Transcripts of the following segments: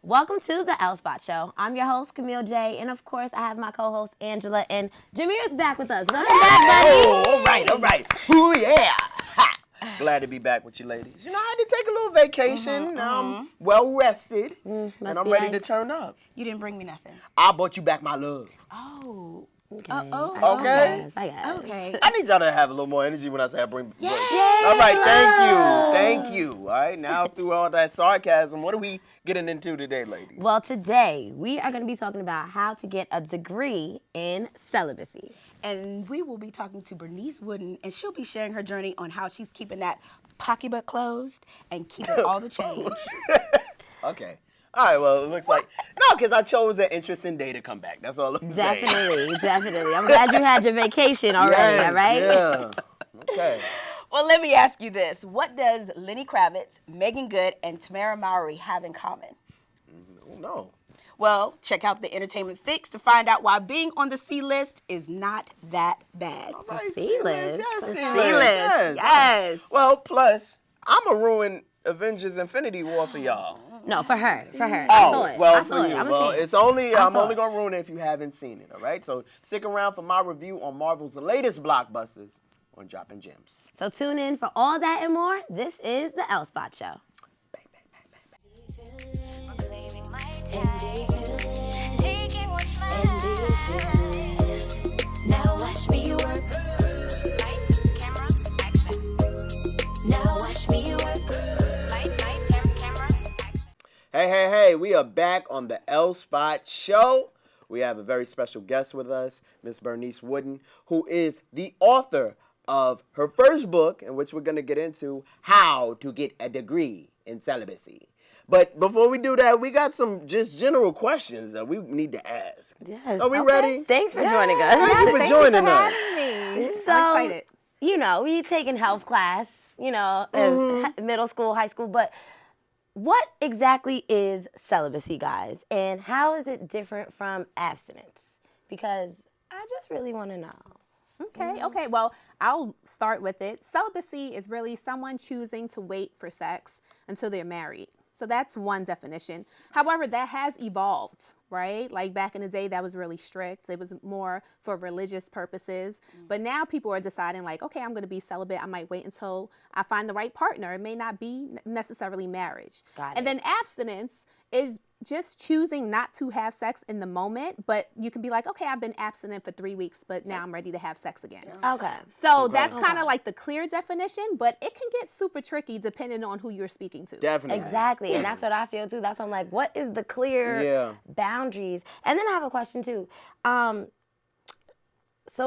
Welcome to the L Spot Show. I'm your host, Camille Jay, and of course, I have my co-host, Angela, and Jameer's back with us. Welcome back, buddy. Oh, all right. Ooh, yeah. Ha. Glad to be back with you ladies. You know, I had to take a little vacation. Well rested, and I'm ready to turn up. You didn't bring me nothing. I brought you back my love. Oh. Okay. I guess. Okay. I need y'all to have a little more energy when I say I bring. Yeah. All right, thank you. All right, now through all that sarcasm, what are we getting into today, ladies? Well, today we are going to be talking about how to get a degree in celibacy. And we will be talking to Bernice Wooden, and she'll be sharing her journey on how she's keeping that pocketbook closed and keeping all the change. Okay. All right, well, it looks like, no, because I chose an interesting day to come back. That's all I'm saying. Definitely. I'm glad you had your vacation already, all right? Yeah. Okay. Well, let me ask you this. What does Lenny Kravitz, Megan Good, and Tamara Mowry have in common? No. Well, check out the Entertainment Fix to find out why being on the C-list is not that bad. All right, C-list. Yes, C-list. Yes. Well, plus, I'm going to ruin Avengers Infinity War for y'all. No, for her. I Oh, saw it. well, I for saw you. it. Well, it's only, I'm only going to ruin it if you haven't seen it, all right? So stick around for my review on Marvel's latest blockbusters on Dropping Gems. So tune in for all that and more. This is the L Spot Show. Bang, bang, bang, bang. Now watch me work. Light, camera, action. Now watch me work. Light, camera, action. Hey, we are back on the L Spot Show. We have a very special guest with us, Miss Bernice Wooden, who is the author of her first book, in which we're going to get into how to get a degree in celibacy. But before we do that, we got some just general questions that we need to ask. Yes. Are we okay. ready? Thanks for joining us. Thank you for joining us. So, I'm excited. you know, we taking health class, you know, there's middle school, high school, but what exactly is celibacy, guys? And how is it different from abstinence? Because I just really want to know. Okay. Well, I'll start with it. Celibacy is really someone choosing to wait for sex until they're married. So that's one definition. However, that has evolved, right? Like back in the day, that was really strict. It was more for religious purposes. But now people are deciding like, okay, I'm going to be celibate. I might wait until I find the right partner. It may not be necessarily marriage. And then abstinence is just choosing not to have sex in the moment, but you can be like, okay, I've been abstinent for 3 weeks, but now I'm ready to have sex again. Okay. So that's kind of like the clear definition, but it can get super tricky depending on who you're speaking to. Definitely. Exactly. And that's what I feel too. That's why I'm like, what is the clear boundaries? And then I have a question too. So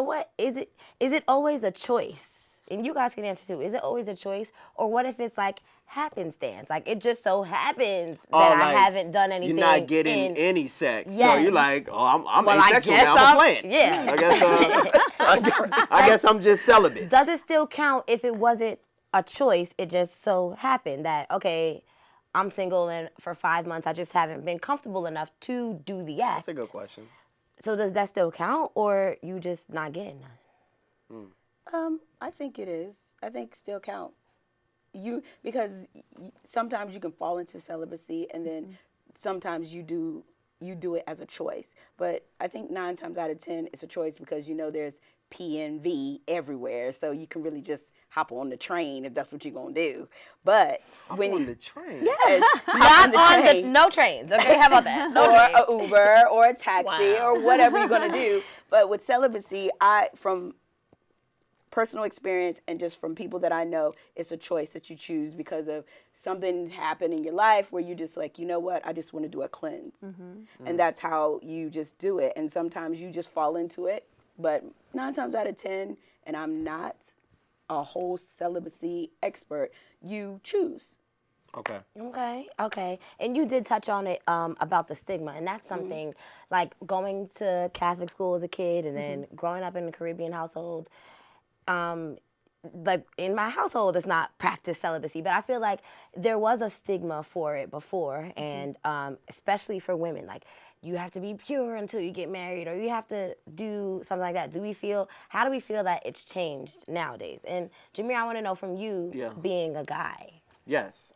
what is it always a choice? And you guys can answer too. Is it always a choice? Or what if it's like happenstance? Like it just so happens that I haven't done anything. You're not getting any sex. Yes. So you're like, oh, I'm Well, asexual now. I'm a plant. Yeah. I guess I'm just celibate. Does it still count if it wasn't a choice? It just so happened that, okay, I'm single and for 5 months I just haven't been comfortable enough to do the act. That's a good question. So does that still count or you just not getting none? I think it is. I think still counts. Because sometimes you can fall into celibacy, and then sometimes you do it as a choice. But I think 9 times out of 10 it's a choice because you know there's P and V everywhere, so you can really just hop on the train if that's what you're gonna do. But when on the train. yes, Not on the no trains. Okay, how about that? No or trains. an Uber or a taxi or whatever you're gonna do. But with celibacy, from personal experience and just from people that I know, it's a choice that you choose because of something happened in your life where you just like, you know what, I just want to do a cleanse. And that's how you just do it. And sometimes you just fall into it. But 9 times out of 10, and I'm not a whole celibacy expert, you choose. Okay. And you did touch on it about the stigma, and that's something like going to Catholic school as a kid and then growing up in a Caribbean household. Like in my household, it's not practiced celibacy, but I feel like there was a stigma for it before, and especially for women, like you have to be pure until you get married, or you have to do something like that. How do we feel that it's changed nowadays? And Jameer, I want to know from you, being a guy. Yes.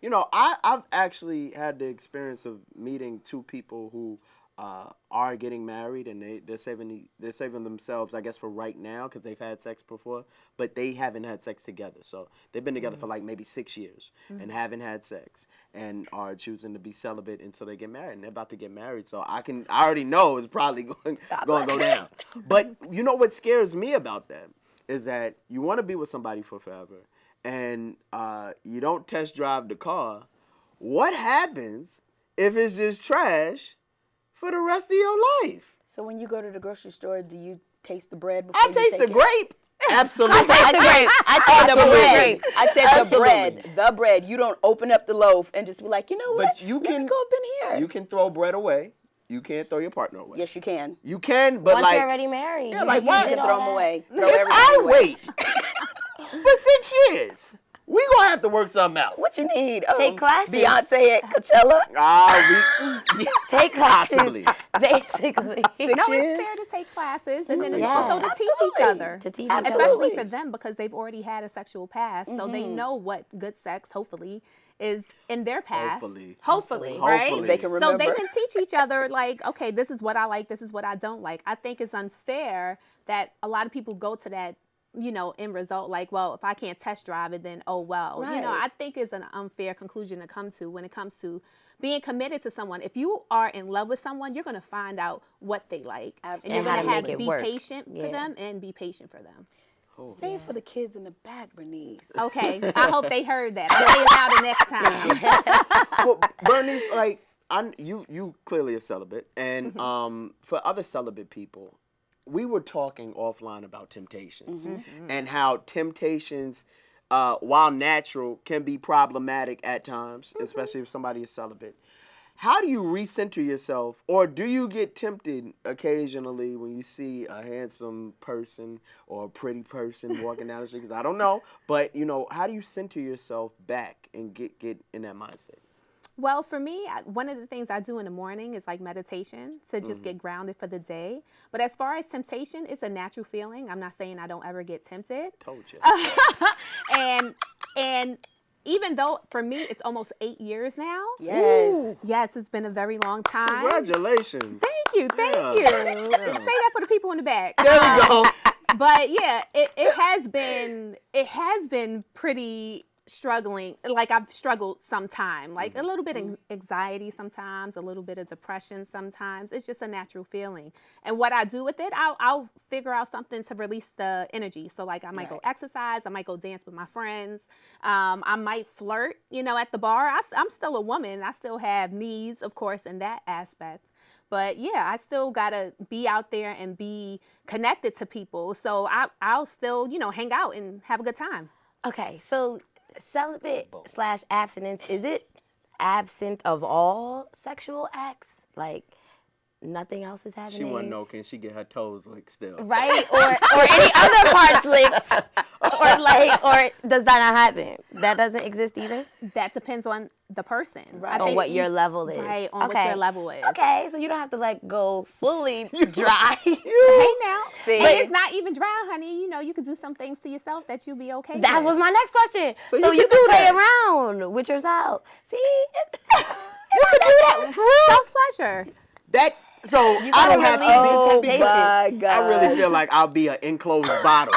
you know, I've actually had the experience of meeting two people who are getting married, and they're saving themselves, I guess, for right now because they've had sex before, but they haven't had sex together. So they've been together for like maybe 6 years and haven't had sex, and are choosing to be celibate until they get married. And they're about to get married, so I already know it's probably going to go down. But you know what scares me about that is that you want to be with somebody for forever, and you don't test drive the car. What happens if it's just trash for the rest of your life? So when you go to the grocery store, do you taste the bread before you taste take the grape. Absolutely. I said the bread. I said Absolutely. the bread. You don't open up the loaf and just be like, you know what? But you Let can me go up in here. You can throw bread away. You can't throw your partner away. Yes, you can. You can, but Once like you're already married, Yeah, like, You why- can throw them away. Throw if everything I away. wait for 6 years, we gonna have to work something out. What you need? Take classes. Beyonce at Coachella. take classes, Possibly. basically. 6 No, years. it's fair to take classes, and then it's Yeah. also to teach each Absolutely. other. To teach each Absolutely. other. Especially for them, because they've already had a sexual past, so they know what good sex, hopefully, is in their past. Hopefully. Right? Hopefully. They can remember. So they can teach each other, like, okay, this is what I like, this is what I don't like. I think it's unfair that a lot of people go to that, you know, end result, like, well, if I can't test drive it, then oh well. You know, Right. I think it's an unfair conclusion to come to when it comes to being committed to someone. If you are in love with someone, you're going to find out what they like, and you're And how going to to have make to it be work. patient for Yeah. them and be patient for them. Say it for the kids in the back, Bernice. Okay, I hope they heard that. I'll say it louder next time. Well, Bernice, like you clearly are celibate, and for other celibate people, we were talking offline about temptations and how temptations, while natural, can be problematic at times, especially if somebody is celibate. How do you recenter yourself, or do you get tempted occasionally when you see a handsome person or a pretty person walking down the street? Because I don't know, but you know, how do you center yourself back and get in that mindset? Well, for me, one of the things I do in the morning is like meditation to just get grounded for the day. But as far as temptation, it's a natural feeling. I'm not saying I don't ever get tempted. Told you. And even though for me it's almost 8 years now. Yes. Yes, it's been a very long time. Congratulations. Thank you. Yeah. Say that for the people in the back. There we go. But yeah, it has been pretty struggling. Like I've struggled sometime, like a little bit of anxiety sometimes, a little bit of depression sometimes. It's just a natural feeling. And what I do with it, I'll figure out something to release the energy. So like I might go exercise, I might go dance with my friends. I might flirt, you know, at the bar. I'm still a woman. I still have needs, of course, in that aspect. But yeah, I still gotta be out there and be connected to people. So I'll still, you know, hang out and have a good time. Okay, so celibate/abstinence, is it absent of all sexual acts? Like nothing else is happening? She want to know, can she get her toes licked still? Right? Or any other parts licked? Or does that not happen? That doesn't exist either? That depends on the person. Right. I On think what your level is. Right, on what your level is. Okay, so you don't have to like go fully dry. Hey now. See? But it's not even dry, honey. You know, you could do some things to yourself that you'll be okay That with. was my next question. So you you can do can play that. around with yourself. See? You can do that for real? self-pleasure. That so I gotta don't have relieve the to be. temptation. My God. I really feel like I'll be an enclosed bottle.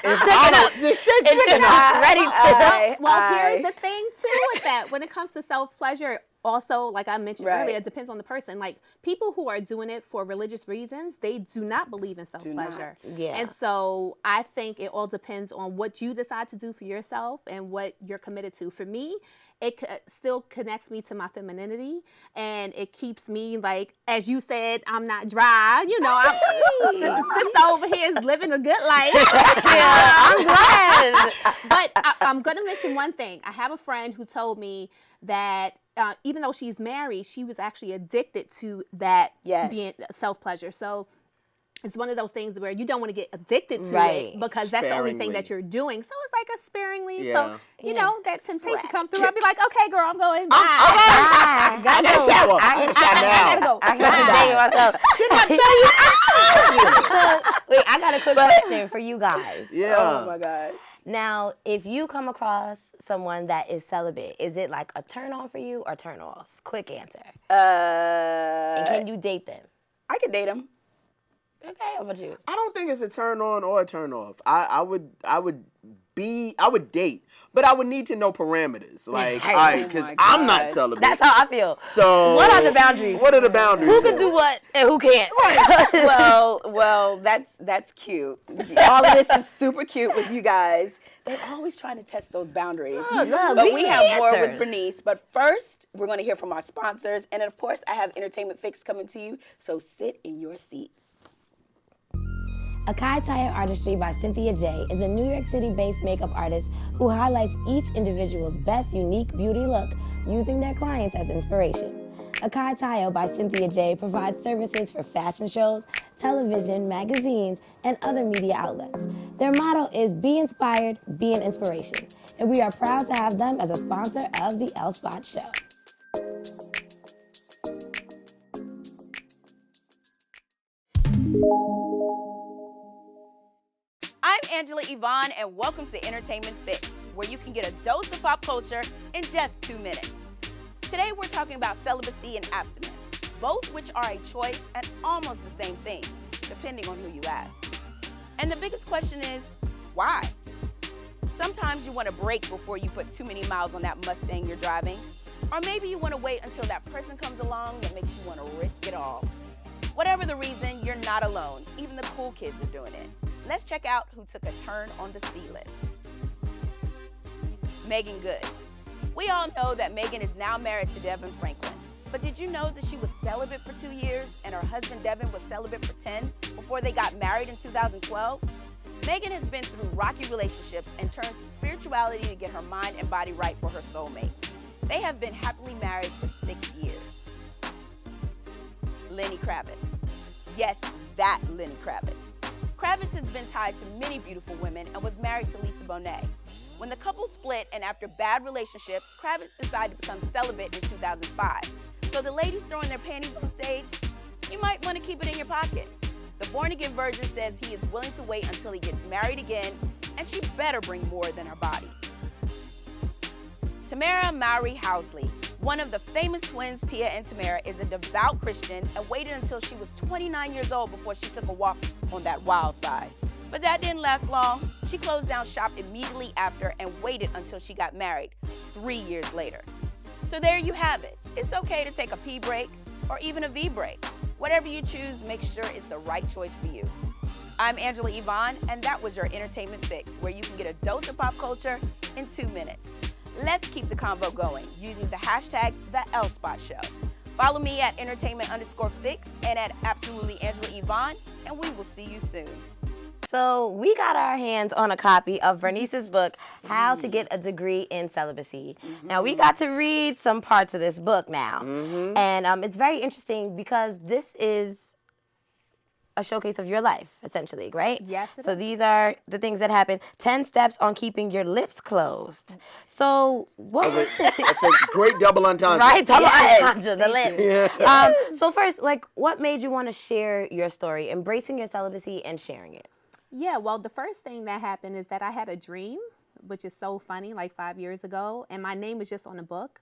If Shake I it don't- up. Just shake It's it just up. ready to. Well, here's the thing too with that. When it comes to self-pleasure, also, like I mentioned Right. earlier, it depends on the person. Like people who are doing it for religious reasons, they do not believe in self-pleasure. Yeah. And so I think it all depends on what you decide to do for yourself and what you're committed to. For me, it still connects me to my femininity, and it keeps me, like, as you said, I'm not dry. You know, sister over here is living a good life. Yeah, I'm glad. But I'm going to mention one thing. I have a friend who told me that even though she's married, she was actually addicted to that being self-pleasure. So it's one of those things where you don't want to get addicted to Right. it because that's the only thing Sparingly. that you're doing. So it's like a sparingly. Yeah. So, you know, that temptation come through. I'll be like, okay, girl, I'm going. Bye. I I gotta shower. I gotta shower now. I gotta go. I gotta Bye. tell you myself. So, wait, I got a quick question for you guys. Yeah. Oh my God. Now, if you come across someone that is celibate, is it like a turn on for you or turn off? Quick answer. And can you date them? I could date him. Okay, how about you? I don't think it's a turn on or a turn off. I would date, but I would need to know parameters. Like, all right, because my I'm not God. celibate. That's how I feel. So What are the boundaries? What are the boundaries? Who can do what and who can't? Well, that's cute. All of this is super cute with you guys. They're always trying to test those boundaries. Look, But we have more with answers. Bernice. But first, we're going to hear from our sponsors. And of course, I have Entertainment Fix coming to you. So sit in your seats. Akai Tire Artistry by Cynthia Jay is a New York City-based makeup artist who highlights each individual's best unique beauty look using their clients as inspiration. Akai Tire by Cynthia Jay provides services for fashion shows, television, magazines, and other media outlets. Their motto is be inspired, be an inspiration. And we are proud to have them as a sponsor of the L Spot Show. I'm Angela Yvonne, and welcome to Entertainment Fix, where you can get a dose of pop culture in just 2 minutes. Today, we're talking about celibacy and abstinence, both which are a choice and almost the same thing, depending on who you ask. And the biggest question is, why? Sometimes you want a break before you put too many miles on that Mustang you're driving, or maybe you want to wait until that person comes along that makes you want to risk it all. Whatever the reason, you're not alone. Even the cool kids are doing it. Let's check out who took a turn on the C list. Megan Good. We all know that Megan is now married to Devin Franklin. But did you know that she was celibate for 2 years and her husband Devin was celibate for 10 before they got married in 2012? Megan has been through rocky relationships and turned to spirituality to get her mind and body right for her soulmate. They have been happily married for 6 years. Lenny Kravitz. Yes, that Lenny Kravitz. Kravitz has been tied to many beautiful women and was married to Lisa Bonet. When the couple split and after bad relationships, Kravitz decided to become celibate in 2005. So the ladies throwing their panties on stage, you might want to keep it in your pocket. The born-again virgin says he is willing to wait until he gets married again, and she better bring more than her body. Tamara Mowry Housley. One of the famous twins, Tia and Tamara, is a devout Christian and waited until she was 29 years old before she took a walk on that wild side. But that didn't last long. She closed down shop immediately after and waited until she got married 3 years later. So there you have it. It's okay to take a pee break or even a V break. Whatever you choose, make sure it's the right choice for you. I'm Angela Yvonne, and that was your Entertainment Fix, where you can get a dose of pop culture in 2 minutes. Let's keep the convo going using the hashtag #TheLSpotShow. Follow me at entertainment_fix and at absolutely Angela Yvonne, and we will see you soon. So we got our hands on a copy of Bernice's book, How to Get a Degree in Celibacy. Now, we got to read some parts of this book now. And it's very interesting because this is a showcase of your life, essentially, right? Yes, it So is. these are the things that happen. 10 steps on keeping your lips closed. So what was That's a great double entendre. Right, double Yes. entendre, the lips. Yeah. So first, like, what made you want to share your story, embracing your celibacy and sharing it? Yeah, well, the first thing that happened is that I had a dream, which is so funny, like 5 years ago, and my name was just on a book,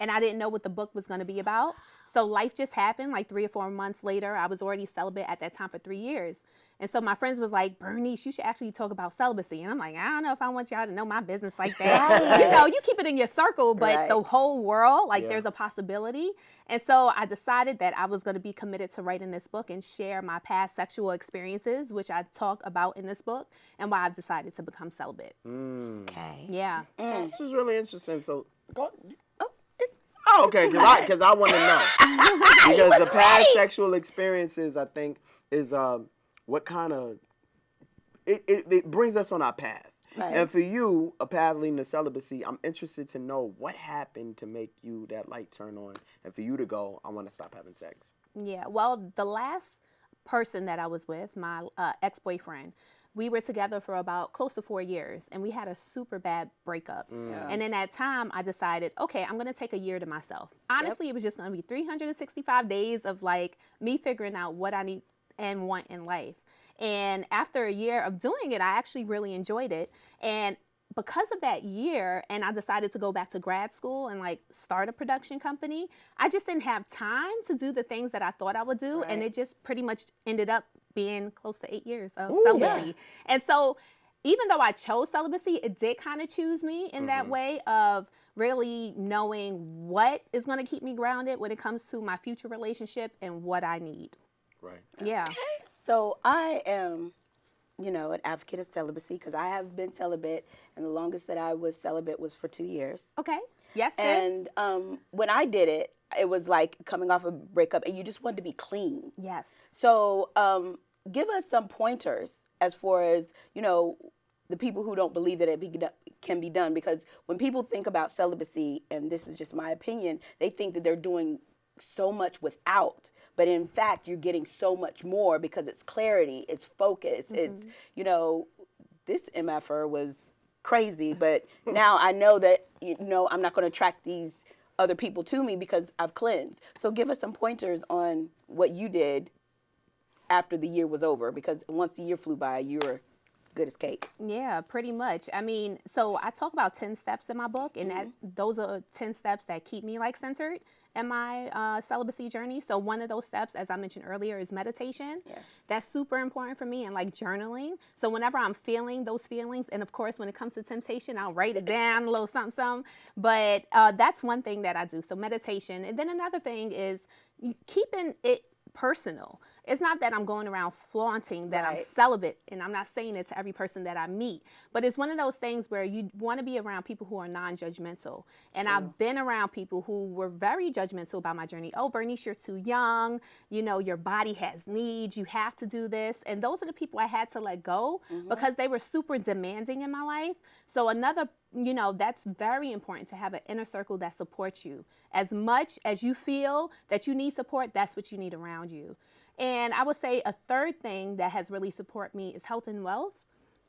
and I didn't know what the book was going to be about. So life just happened. Like 3 or 4 months later, I was already celibate at that time for 3 years. And so my friends was like, Bernice, you should actually talk about celibacy. And I'm like, I don't know if I want y'all to know my business like that. You know, you keep it in your circle, but Right. the whole world, like Yeah. there's a possibility. And so I decided that I was going to be committed to writing this book and share my past sexual experiences, which I talk about in this book, and why I've decided to become celibate. Okay. Yeah. This is really interesting. So, okay, because I want to know because the past sexual experiences, I think, is what kind of it brings us on our path. Right. And for you, a path leading to celibacy, I'm interested to know what happened to make you that light turn on, and for you to go, I want to stop having sex. Yeah, well, the last person that I was with, my ex-boyfriend, we were together for about close to 4 years, and we had a super bad breakup. And in that time, I decided, okay, I'm going to take a year to myself. Honestly, it was just going to be 365 days of like me figuring out what I need and want in life. And after a year of doing it, I actually really enjoyed it. And because of that year, and I decided to go back to grad school and like start a production company, I just didn't have time to do the things that I thought I would do. And it just pretty much ended up being close to 8 years of celibacy. And so even though I chose celibacy, it did kind of choose me in that way of really knowing what is going to keep me grounded when it comes to my future relationship and what I need. Right. Yeah. So I am, you know, an advocate of celibacy because I have been celibate, and the longest that I was celibate was for 2 years. Okay. Yes, sis. And when I did it, it was like coming off a breakup, and you just wanted to be clean. Yes. So give us some pointers as far as, you know, the people who don't believe that can be done. Because when people think about celibacy, and this is just my opinion, they think that they're doing so much without. But in fact, you're getting so much more because it's clarity, it's focus, it's, you know, this MFR was crazy, but now I know that, you know, I'm not going to attract these other people to me because I've cleansed. So give us some pointers on what you did after the year was over, because once the year flew by, you were good as cake. Yeah, pretty much. I mean, so I talk about 10 steps in my book, and that those are 10 steps that keep me like centered in my celibacy journey. So one of those steps, as I mentioned earlier, is meditation. Yes. That's super important for me, and like journaling. So whenever I'm feeling those feelings, and of course, when it comes to temptation, I'll write it down, a little something, something. But that's one thing that I do. So meditation. And then another thing is keeping it personal. It's not that I'm going around flaunting that I'm celibate, and I'm not saying it to every person that I meet, but it's one of those things where you want to be around people who are non-judgmental. And I've been around people who were very judgmental about my journey. Oh, Bernice, you're too young. You know, your body has needs. You have to do this. And those are the people I had to let go because they were super demanding in my life. So another, you know, that's very important to have an inner circle that supports you. As much as you feel that you need support, that's what you need around you. And I would say a third thing that has really supported me is health and wealth.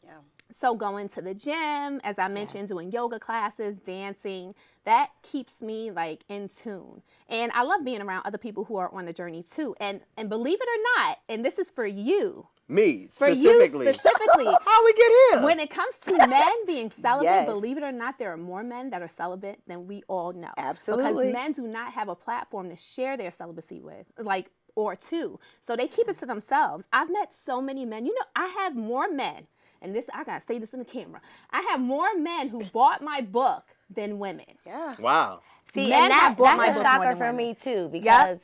Yeah. So going to the gym, as I mentioned, doing yoga classes, dancing, that keeps me like in tune. And I love being around other people who are on the journey too. And believe it or not, and this is for you. Me, For specifically. you specifically. How we get here? When it comes to men being celibate, Yes. believe it or not, there are more men that are celibate than we all know. Absolutely. Because men do not have a platform to share their celibacy with, like, or two. So they keep it to themselves. I've met so many men. You know, I have more men, and this, I gotta say this in the camera. I have more men who bought my book than women. Yeah. Wow. See, Men and have bought my that's a book more shocker than for women. me too, because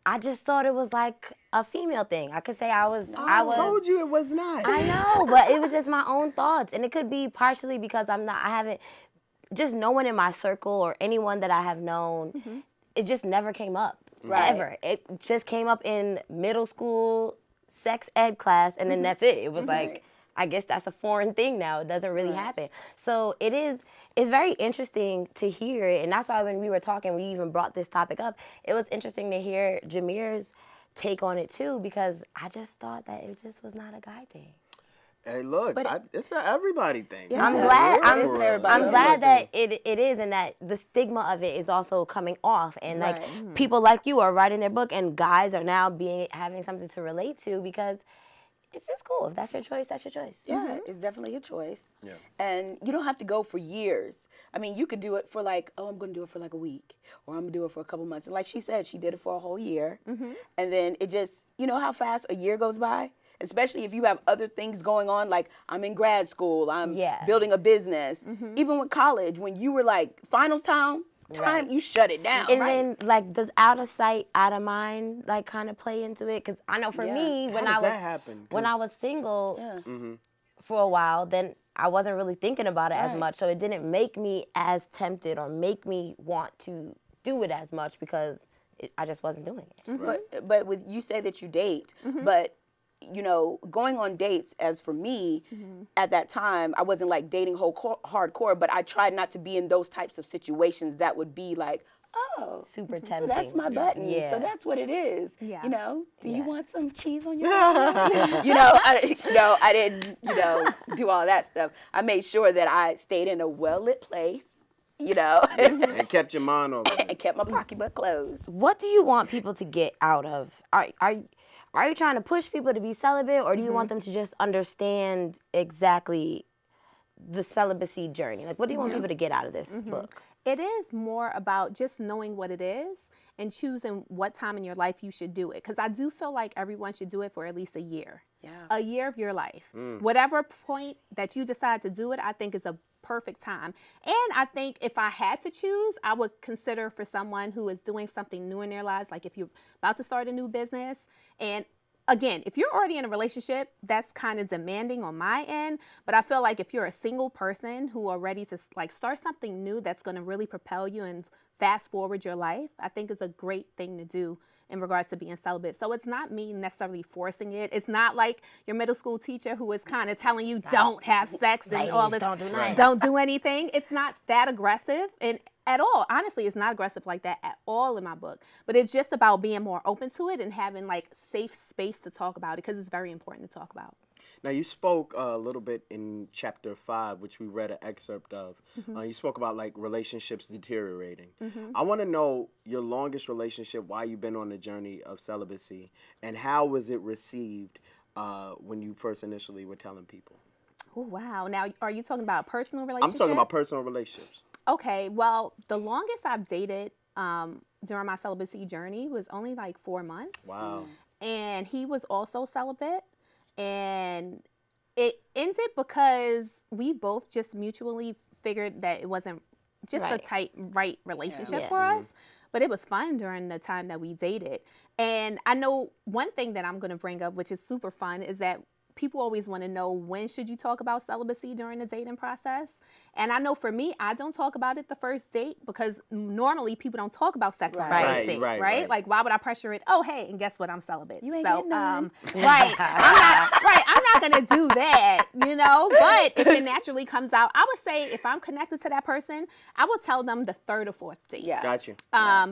I just thought it was like a female thing. I could say I was. I told you it was not. I know, but it was just my own thoughts, and it could be partially because I haven't, just no one in my circle or anyone that I have known, it just never came up, ever. It just came up in middle school sex ed class, and then that's it. It was like, I guess that's a foreign thing now. It doesn't really happen. So it's very interesting to hear it, and that's why when we were talking, we even brought this topic up. It was interesting to hear Jameer's take on it too, because I just thought that it just was not a guy thing. Hey, look, it's an everybody thing. Yeah. I'm glad. It is an everybody I'm thing. glad that it is, and that the stigma of it is also coming off, and like people like you are writing their book, and guys are now having something to relate to, because it's just cool. If that's your choice, that's your choice. Yeah, it's definitely a choice. Yeah. And you don't have to go for years. I mean, you could do it for like, oh, I'm going to do it for like a week, or I'm going to do it for a couple months. And like she said, she did it for a whole year. And then it just, you know how fast a year goes by? Especially if you have other things going on, like I'm in grad school, I'm building a business. Even with college, when you were like finals time, you shut it down. And then, like, does out of sight, out of mind, like, kind of play into it? Because I know for me, when How I does that happen? when I was single for a while, then I wasn't really thinking about it as much. So it didn't make me as tempted or make me want to do it as much, because I just wasn't doing it. But with you say that you date, but you know, going on dates, as for me, at that time, I wasn't like dating hardcore, but I tried not to be in those types of situations that would be like, oh, Super so tempting. that's my button. Yeah. So that's what it is. Yeah. You know, do you Yeah. want some cheese on your you know, I didn't, you know, do all that stuff. I made sure that I stayed in a well-lit place, you know, And kept your mind over it. and kept my pocketbook closed. What do you want people to get out of? are you trying to push people to be celibate, or do you want them to just understand exactly the celibacy journey? Like, what do you want people to get out of this book? It is more about just knowing what it is and choosing what time in your life you should do it. Because I do feel like everyone should do it for at least a year. Yeah. A year of your life. Whatever point that you decide to do it, I think is a perfect time. And I think if I had to choose, I would consider for someone who is doing something new in their lives, like if you're about to start a new business. And again, if you're already in a relationship, that's kind of demanding on my end. But I feel like if you're a single person who are ready to like start something new that's going to really propel you and fast forward your life, I think is a great thing to do in regards to being celibate. So it's not me necessarily forcing it. It's not like your middle school teacher who is kind of telling you don't have sex and all this, don't do anything. It's not that aggressive and at all. Honestly, it's not aggressive like that at all in my book. But it's just about being more open to it and having like safe space to talk about it because it's very important to talk about. Now, you spoke a little bit in chapter 5, which we read an excerpt of. You spoke about, like, relationships deteriorating. I want to know your longest relationship, why you've been on the journey of celibacy, and how was it received when you first initially were telling people? Oh, wow. Now, are you talking about a personal relationship? I'm talking about personal relationships. Okay. Well, the longest I've dated during my celibacy journey was only like 4 months. Wow. And he was also celibate. And it ended because we both just mutually figured that it wasn't just a right relationship for us. But it was fun during the time that we dated. And I know one thing that I'm going to bring up, which is super fun, is that people always want to know, when should you talk about celibacy during the dating process? And I know for me, I don't talk about it the first date because normally people don't talk about sex on the first date, right? Like, why would I pressure it? Oh, hey, and guess what? I'm celibate. You ain't getting none. I'm not going to do that, you know? But if it naturally comes out, I would say if I'm connected to that person, I will tell them the third or fourth date. Yeah. Got you.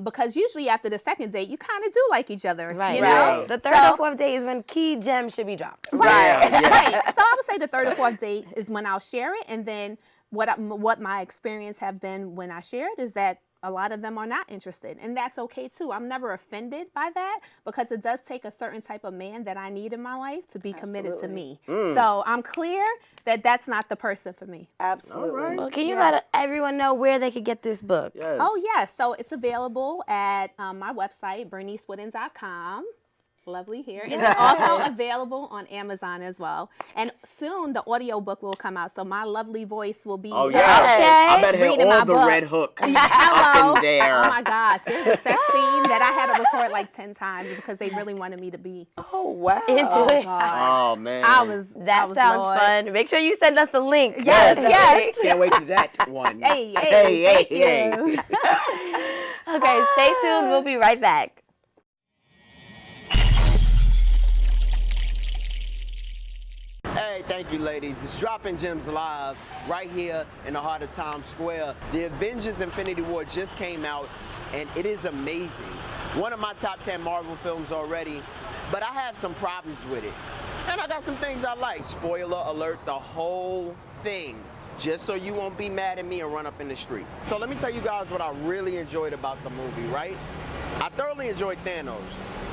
Because usually after the second date, you kind of do like each other, Right. you know? The third or fourth date is when key gems should be dropped. Right. So I would say the third or fourth date is when I'll share it, and then what my experience have been when I share it is that a lot of them are not interested, and that's okay too. I'm never offended by that because it does take a certain type of man that I need in my life to be committed to me. So I'm clear that that's not the person for me. Absolutely. All right. Well, can you let everyone know where they could get this book? Yes. Oh, yes. So it's available at my website, bernicewooden.com. Lovely here. And it's also available on Amazon as well. And soon the audiobook will come out, so my lovely voice will be Oh, yeah. I better reading hear my all the book. red hook Hello. in there. Oh my gosh, there's a sex scene that I had to record like 10 times because they really wanted me to be Oh, wow. Into it. Oh, man. That sounds Lord. fun. Make sure you send us the link. Yes. Can't wait for that one. Hey, Hey. Okay, stay tuned. We'll be right back. Hey, thank you, ladies. It's Dropping Gems Live right here in the heart of Times Square. The Avengers Infinity War just came out, and it is amazing. One of my top 10 Marvel films already, but I have some problems with it. And I got some things I like. Spoiler alert, the whole thing, just so you won't be mad at me and run up in the street. So let me tell you guys what I really enjoyed about the movie, right? I thoroughly enjoyed Thanos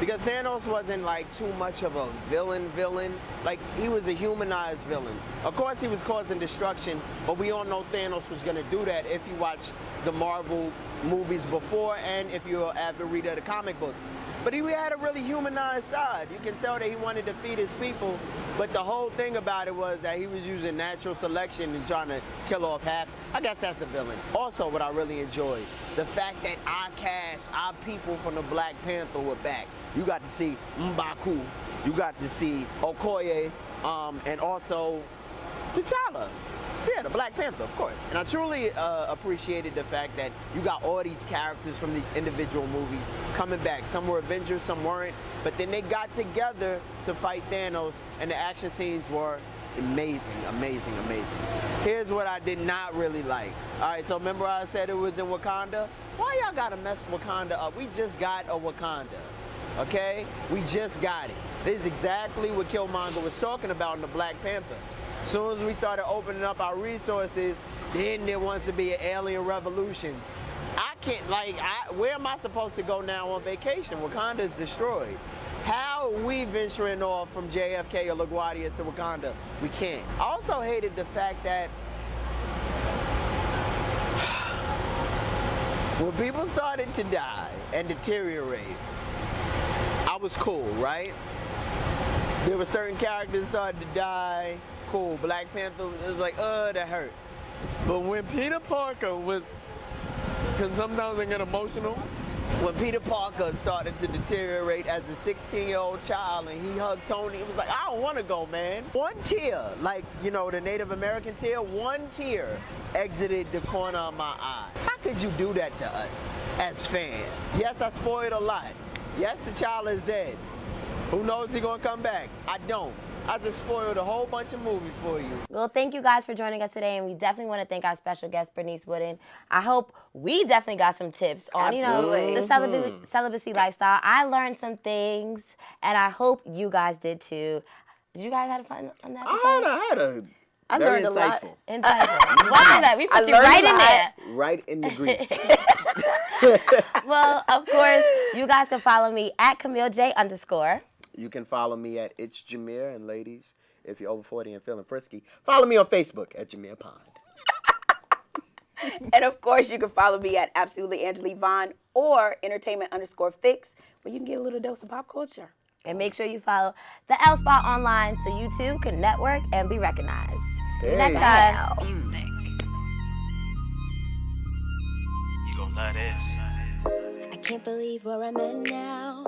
because Thanos wasn't like too much of a villain. Like, he was a humanized villain. Of course, he was causing destruction, but we all know Thanos was gonna do that if you watch the Marvel movies before and if you're an avid reader of the comic books. But he had a really humanized side. You can tell that he wanted to feed his people, but the whole thing about it was that he was using natural selection and trying to kill off half. I guess that's a villain. Also, what I really enjoyed, the fact that our people from the Black Panther were back. You got to see M'Baku, you got to see Okoye, and also T'Challa. Yeah, the Black Panther, of course. And I truly appreciated the fact that you got all these characters from these individual movies coming back. Some were Avengers, some weren't. But then they got together to fight Thanos, and the action scenes were amazing. Here's what I did not really like. All right, so remember I said it was in Wakanda? Why y'all gotta mess Wakanda up? We just got a Wakanda, okay? We just got it. This is exactly what Killmonger was talking about in the Black Panther. As soon as we started opening up our resources, then there wants to be an alien revolution. I can't, where am I supposed to go now on vacation? Wakanda's destroyed. How are we venturing off from JFK or LaGuardia to Wakanda? We can't. I also hated the fact that when people started to die and deteriorate, I was cool, right? There were certain characters started to die, cool. Black Panther, it was like, that hurt. But when Peter Parker was, because sometimes I get emotional, when Peter Parker started to deteriorate as a 16-year-old child and he hugged Tony, it was like, I don't want to go, man. One tear, like, you know, the Native American tear, one tear exited the corner of my eye. How could you do that to us as fans? Yes, I spoiled a lot. Yes, the child is dead. Who knows he's going to come back? I don't. I just spoiled a whole bunch of movies for you. Well, thank you guys for joining us today, and we definitely want to thank our special guest, Bernice Wooden. I hope we definitely got some tips on, you know, the celibacy lifestyle. I learned some things, and I hope you guys did too. Did you guys have fun on that episode? I very learned a lot. Insightful. Welcome back. We put you right in there. Right in the grease. Well, of course, you guys can follow me at Camille Jay _ You can follow me at It's Jameer, and ladies, if you're over 40 and feeling frisky, follow me on Facebook at Jameer Pond. And of course, you can follow me at Absolutely Angela Yvonne or Entertainment _Fix, where you can get a little dose of pop culture. And make sure you follow the L Spot online so you too can network and be recognized. Next time. You gon' love this. I can't believe where I'm at now.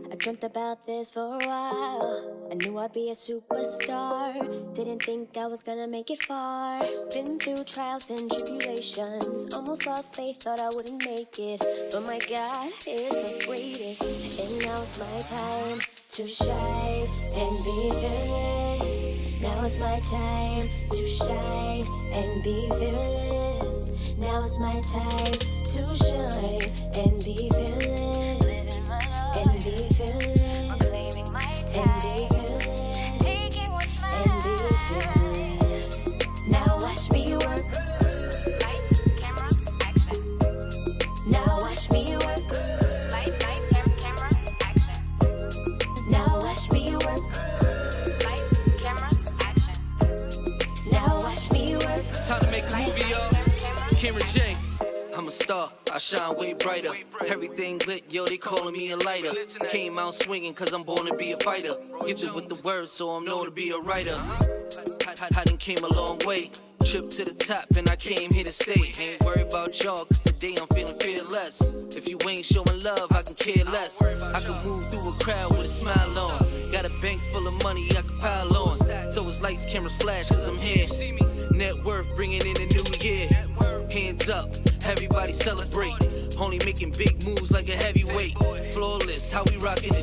I dreamt about this for a while. I knew I'd be a superstar. Didn't think I was gonna make it far. Been through trials and tribulations. Almost lost faith, thought I wouldn't make it. But my God is the greatest. And now it's my time to shine and be fearless. Now it's my time to shine and be fearless. Now it's my time to shine and be fearless. Living my life and be fearless. I'm claiming my time and be fearless. Taking what's mine and be fearless. Now watch me work. Light, camera, action. Now watch me work. Light, camera, action. Now watch me work. Light, camera, action. Now watch me work. It's time to make a movie, y'all. Camille Jay. I'm a star, I shine way brighter. Everything lit, yo, they calling me a lighter. Came out swinging cause I'm born to be a fighter. Gifted with the words, so I'm known to be a writer. I done came a long way. Trip to the top and I came here to stay. Ain't worried about y'all cause today I'm feeling fearless. If you ain't showing love, I can care less. I can move through a crowd with a smile on. Got a bank full of money I can pile on. So it's lights, cameras, flash cause I'm here. Net worth bringing in a new year. Hands up, everybody celebrate. Only making big moves like a heavyweight. Flawless, how we rockin' the